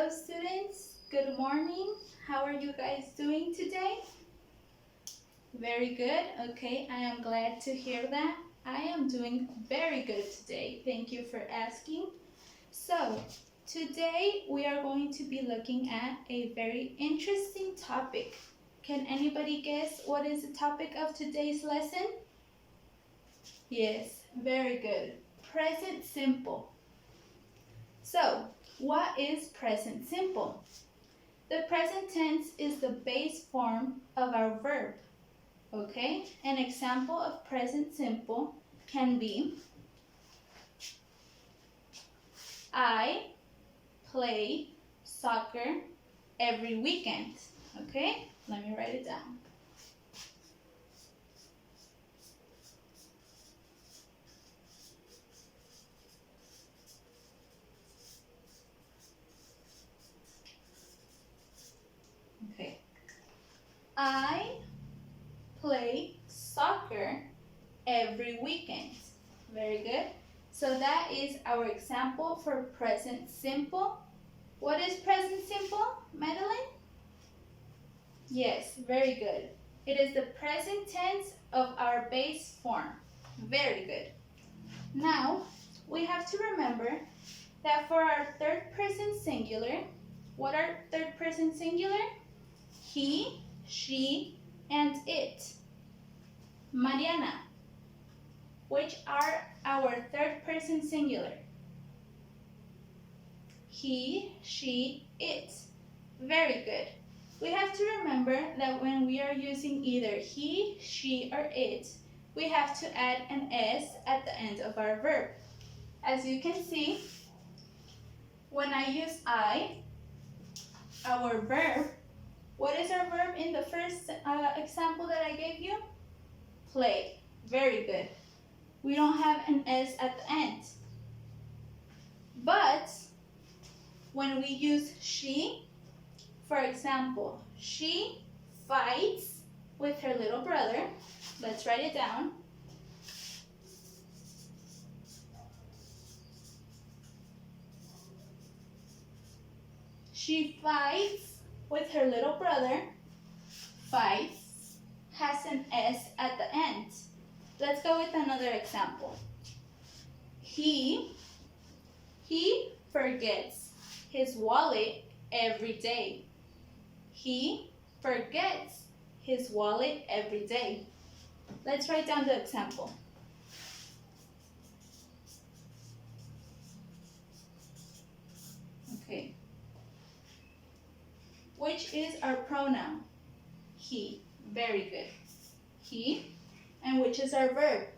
Hello students, good morning. How are you guys doing today? Very good. Okay, I am glad to hear that. I am doing very good today. Thank you for asking. So, today we are going to be looking at a very interesting topic. Can anybody guess what is the topic of today's lesson? Yes, very good. Present simple. So, what is present simple? The present tense is the base form of our verb. Okay? An example of present simple can be I play soccer every weekend. Okay? Let me write it down. Okay. I play soccer every weekend. Very good. So that is our example for present simple. What is present simple, Madeline? Yes, very good. It is the present tense of our base form. Very good. Now, we have to remember that for our third person singular, what are third person singular? He, she, and it. Mariana, which are our third person singular? He, she, it. Very good. We have to remember that when we are using either he, she, or it, we have to add an s at the end of our verb. As you can see, when I use I, our verb, what is our verb in the first example that I gave you? Play. Very good. We don't have an s at the end. But when we use she, for example, she fights with her little brother. Let's write it down. She fights with her little brother. Fights has an S at the end. Let's go with another example. He forgets his wallet every day. He forgets his wallet every day. Let's write down the example. Okay. Which is our pronoun? He. Very good. He. And which is our verb?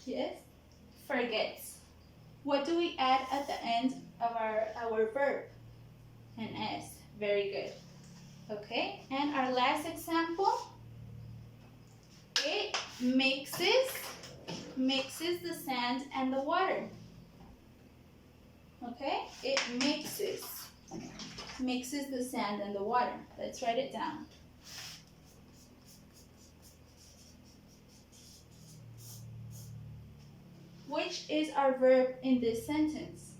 Yes? Forgets. What do we add at the end of our verb? An S. Very good. Okay, and our last example. It mixes the sand and the water. Okay, it mixes the sand and the water. Let's write it down. Which is our verb in this sentence?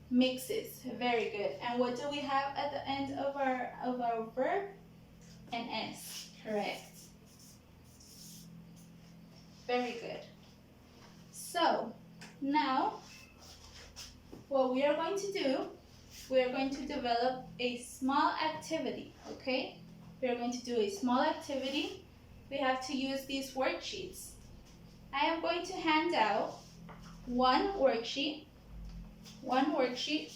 Mixes. Very good. And what do we have at the end of our verb? An S. Correct. Very good. So now what we are going to do, we are going to develop a small activity. Okay, we are going to do a small activity. We have to use these worksheets. I am going to hand out one worksheet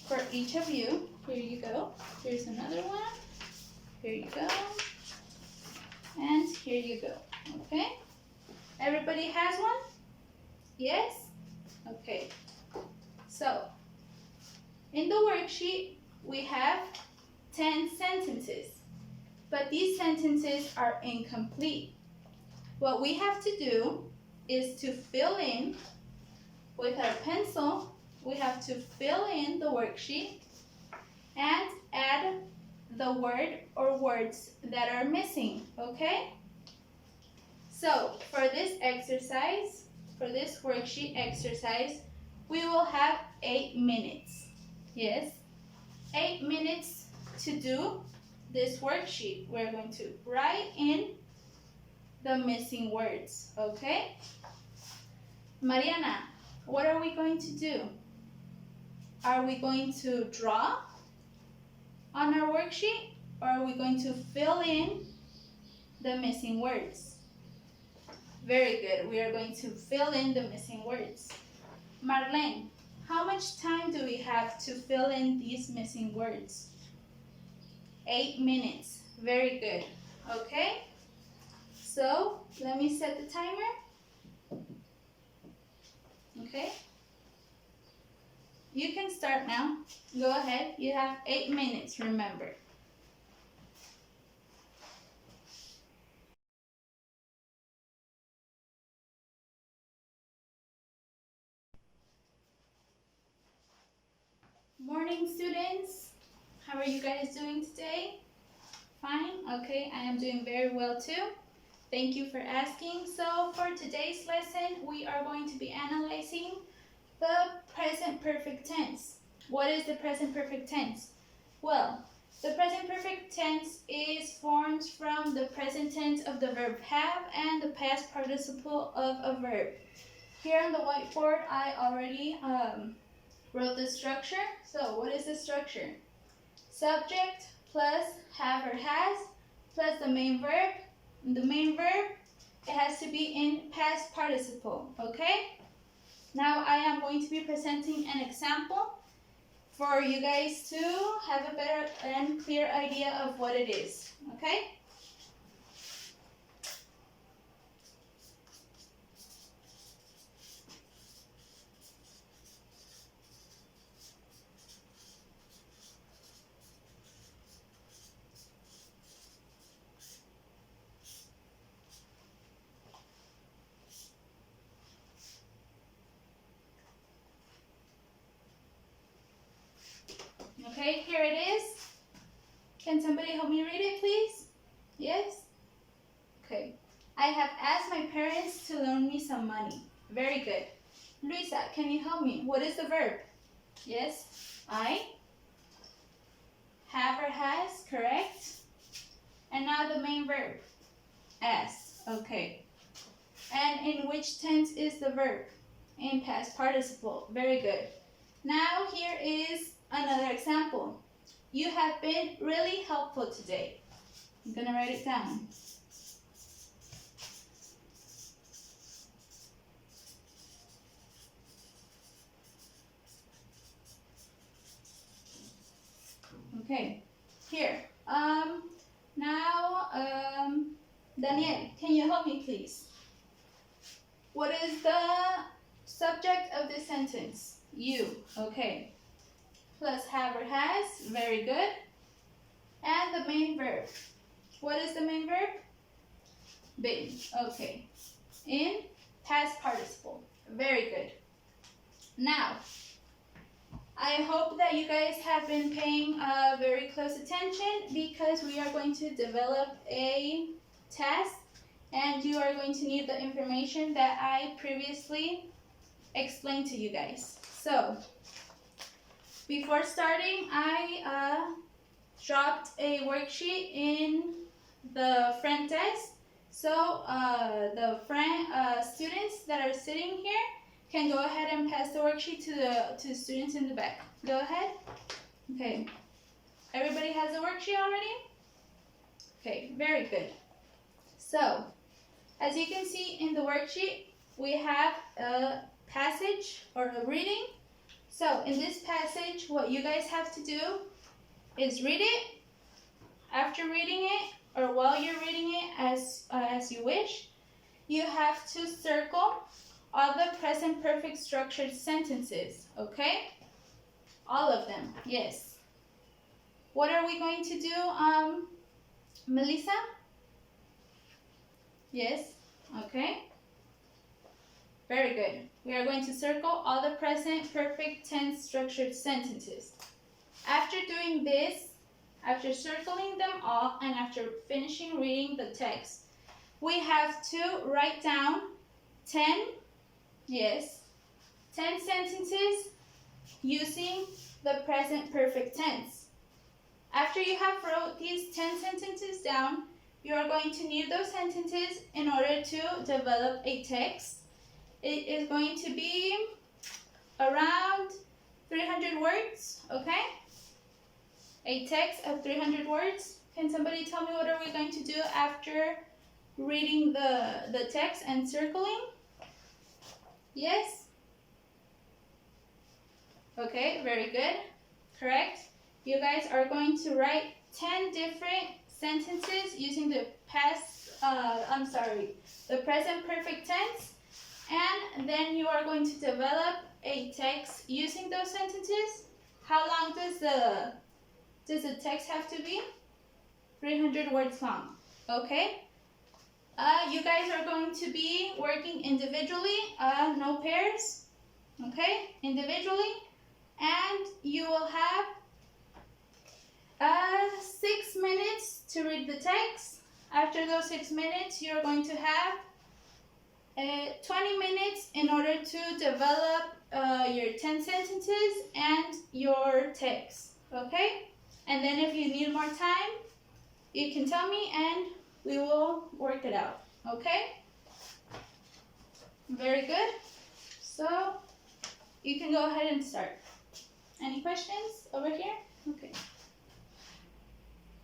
for each of you. Here you go. Here's another one. Here you go. And here you go. Okay? Everybody has one? Yes? Okay. So, in the worksheet, we have 10 sentences. But these sentences are incomplete. What we have to do is to fill in with our pencil. We have to fill in the worksheet and add the word or words that are missing, okay? So, for this exercise, for this worksheet exercise, we will have 8 minutes. Yes. 8 minutes to do this worksheet. We're going to write in the missing words, okay? Mariana, what are we going to do? Are we going to draw on our worksheet, or are we going to fill in the missing words? Very good. We are going to fill in the missing words. Marlene, how much time do we have to fill in these missing words? 8 minutes. Very good. Okay? So, let me set the timer. Okay? You can start now. Go ahead. You have 8 minutes, remember. Morning, students. How are you guys doing today? Fine? Okay, I am doing very well too. Thank you for asking. So for today's lesson, we are going to be analyzing the present perfect tense. What is the present perfect tense? Well, the present perfect tense is formed from the present tense of the verb have and the past participle of a verb. Here on the whiteboard, I already wrote the structure. So what is the structure? Subject plus have or has plus the main verb. The main verb, it has to be in past participle, okay? Now I am going to be presenting an example for you guys to have a better and clear idea of what it is, okay? Okay, here it is. Can somebody help me read it, please? Yes? Okay. I have asked my parents to loan me some money. Very good. Luisa, can you help me? What is the verb? Yes, I. Have or has, correct. And now the main verb, as. Okay. And in which tense is the verb? In past participle. Very good. Now here is another example. You have been really helpful today. I'm going to write it down. Okay, here. Now, Daniel, can you help me, please? What is the subject of this sentence? You. Okay. Plus have or has. Very good. And the main verb. What is the main verb? Been. Okay. In past participle. Very good. Now, I hope that you guys have been paying very close attention because we are going to develop a task and you are going to need the information that I previously explained to you guys. So, before starting, I dropped a worksheet in the front desk. So, the students that are sitting here can go ahead and pass the worksheet to the students in the back. Go ahead. Okay. Everybody has a worksheet already? Okay, very good. So, as you can see in the worksheet, we have a passage or a reading. So, in this passage, what you guys have to do is read it. After reading it, or while you're reading it as you wish, you have to circle all the present perfect structured sentences, okay? All of them, yes. What are we going to do, Melissa? Yes, okay. Very good. We are going to circle all the present perfect tense structured sentences. After doing this, after circling them all, and after finishing reading the text, we have to write down 10 sentences using the present perfect tense. After you have wrote these 10 sentences down, you are going to need those sentences in order to develop a text. It is going to be around 300 words, okay? A text of 300 words. Can somebody tell me what are we going to do after reading the text and circling? Yes? Okay, very good. Correct. You guys are going to write 10 different sentences using the the present perfect tense, and then you are going to develop a text using those sentences. How long does the text have to be? 300 words long. Okay. You guys are going to be working individually, no pairs. Okay, individually, and you will have 6 minutes to read the text. After those 6 minutes, you're going to have 20 minutes in order to develop your 10 sentences and your text, okay? And then if you need more time, you can tell me and we will work it out, okay? Very good. So you can go ahead and start. Any questions over here? Okay.